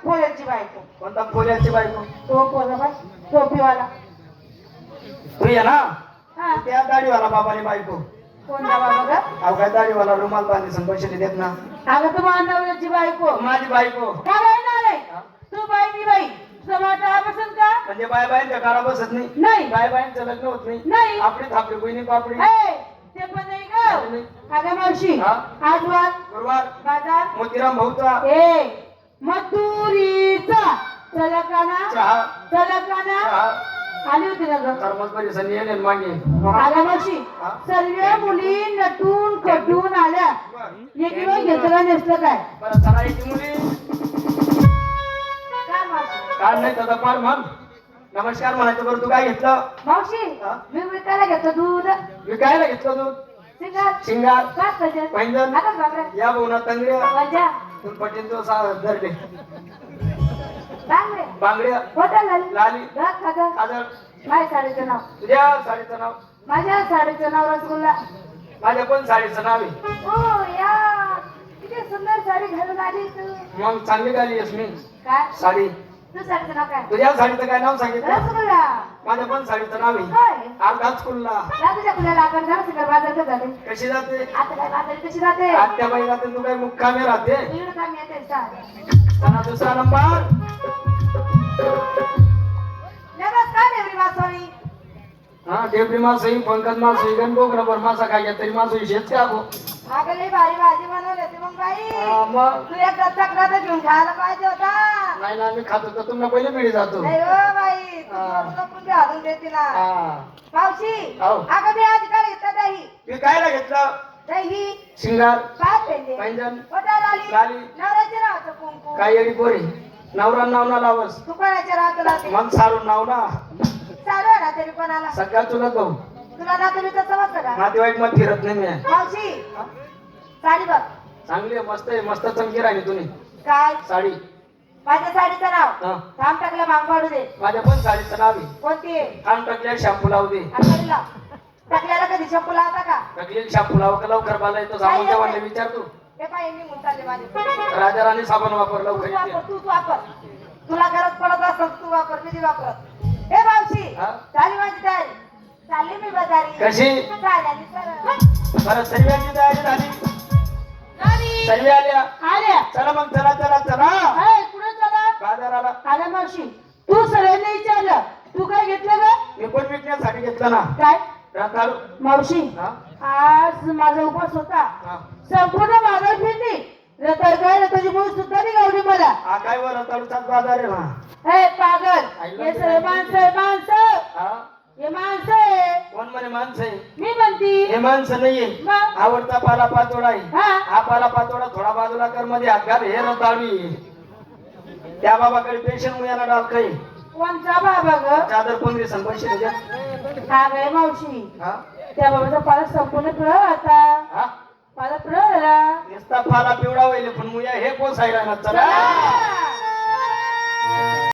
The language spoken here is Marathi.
पोल्याची बायको. कोणता पोल्याची बायको? तो पोला बाय टोपीवाला. तू ये ना हा त्या दाढीवाला बाबाने बायको. कोणता बाबा ग? अहो काय दाढीवाला रुमाल बांधली संपैसे देत ना. अगं तू मानवल्याची बायको. माझी बायको. काय नाही तू बाई मी बाई समाजा बसत का? म्हणजे बाय बायांच्या कारा बसत नाही. नाही बाय बायांचं लग्न होत नाही. नाही आपली थापली बहिणी पापडी. ते पण नाही ग. अगं मावशी आजवार गुरुवार बाजार मोतीराम भाऊचा मथुरीचा चलकाना चहा चलकाना आली होती ना ग. कर्मचारी सनी येणे मागे. अगं मावशी सर्व मुली नटून कटून आल्या. एक दिवस घेतलं नेसलं काय? बरं चढायची मुली काय मावशी? काढ नाही तर पाड म्हण. नमस्कार म्हणायचं बरं. तू काय घेतलं? मावशी मी विकायला घेतो दूध. विकायला घेतलं दूध? सिंगार शिंगार काय पाहिजे? पैंजण आता बाबा या बोना तंगड्या वजा तू पटेल तो धरले चांगले बांगड्या होटल लाली लाली घात खाजा. काजळ. माझ्या साडीचं नाव. तुझ्या साडीचं नाव? माझ्या साडीचं नाव रसगुल्ला. माझ्या पण साडीचं नाव आहे. हो या किती सुंदर साडी घालून आली तू. मग चांगली गाली आहेस मी काय साडी. तू साडीचं नाव काय? तुझ्या साडीचं काय नाव सांगितलं? रसगुल्ला. माझ्या पण साडीचं नाव आहे होय अर्धाच कुल्ला. जा तुझ्या कुणाला आपण जरा सिकर बाजार का झाले. कशी जाते? आता काय बाजार कशी जाते? आत्या बाई राहते. तू काय मुक्कामी राहते? इकडं काम येते सांग. चला दुसरा नंबर. नमस्कार एवढी वासवानी. हा डेबरी मास होई पंकज मास होई गणगोग रबर मासा काय तरी मास होई शेत का गो. अगं लई भारी भाजी बनवली होती मग बाई. मग तू एक चक्रा तर घेऊन खायला पाहिजे होता. नाही ना मी खातो तर तुम्हाला पहिले मिळी जातो. नाही हो बाई तू करून घालून देते ना. मावशी हो. अगं मी आज काय घेतलं दही. मी कायला घेतलं? दही शिंगार काय पेंडे पैंजण होटल आली लाली नवऱ्याचे नावाचं कुंकू. काय येडी पोरी नवरा नाव ना लावस. तू कोणाच्या राहतो लावते? मग सारून नाव ना चालू आहे ना तरी कोणाला. सगळ्या तुला कहू तुला ना तुम्ही तर समजतं का? नातेवाईक मग फिरत नाही मी. मावशी साडी बघ चांगली आहे मस्त आहे मस्त चमकी राहिली तुम्ही. काय साडी माझ्या साडीचं नाव हा. थांब टाकलं माग पाडू दे. माझ्या पण साडीचं नाव आहे. कोणती आहे? थांब टाकल्या शॅम्पू लावू दे. आखाडी लाव. टाकल्याला कधी शंपू लावता का? टाकलेली शॅम्पू लाव का लवकर मला येतो साबण जेवण विचार तू. हे पाय मी मुंताले माझे. राजा राणी साबण वापर लवकर तू येते. वापर तूच वापर. तुला गरज पडत असत तू वापर किती वापरत. हे मावशी हा? झाली माझी तयारी. चालली मी बाजारी. कशी? चालेल सरळ. बरं सर्वांची तयारी झाली. झाली. सर्व आल्या आल्या. चला मग चला चला चला हाय कुठे चला? बाजाराला. आल्या मावशी तू सगळ्यांना विचारलं तू काय घेतलं ग? मी पण विकण्यासाठी घेतलं ना काय रताळू. मावशी हा? आज माझा उपवास होता. हा. संपूर्ण बाजार फिरली. रताळ काय रताची मूळ सुद्धा नाही गावली मला. हा काय वर रताळूचाच बाजार आहे ना. हे पागल हे सगळे माणसं आहे माणसं. हा? हे माणसं आहे. कोण म्हणे माणसं आहे? मी म्हणती हे माणसं नाहीये. मग? आवडता पाला पातोडा आहे. हा हा पाला पातोडा थोडा बाजूला कर मध्ये हात घाल. हे रताळू आहे. त्या बाबाकडे पेन्शन मुलांना डाल काही कोणचा बाबा ग? चादर 15 पैसे द्या. हा गे मावशी हा? त्या बाबाचा पाला संपूर्ण पिळा आता. हा? पाला पिळा नुसता पाला पिवळा होईल पण मुया हे पोसायला ना. चला चला.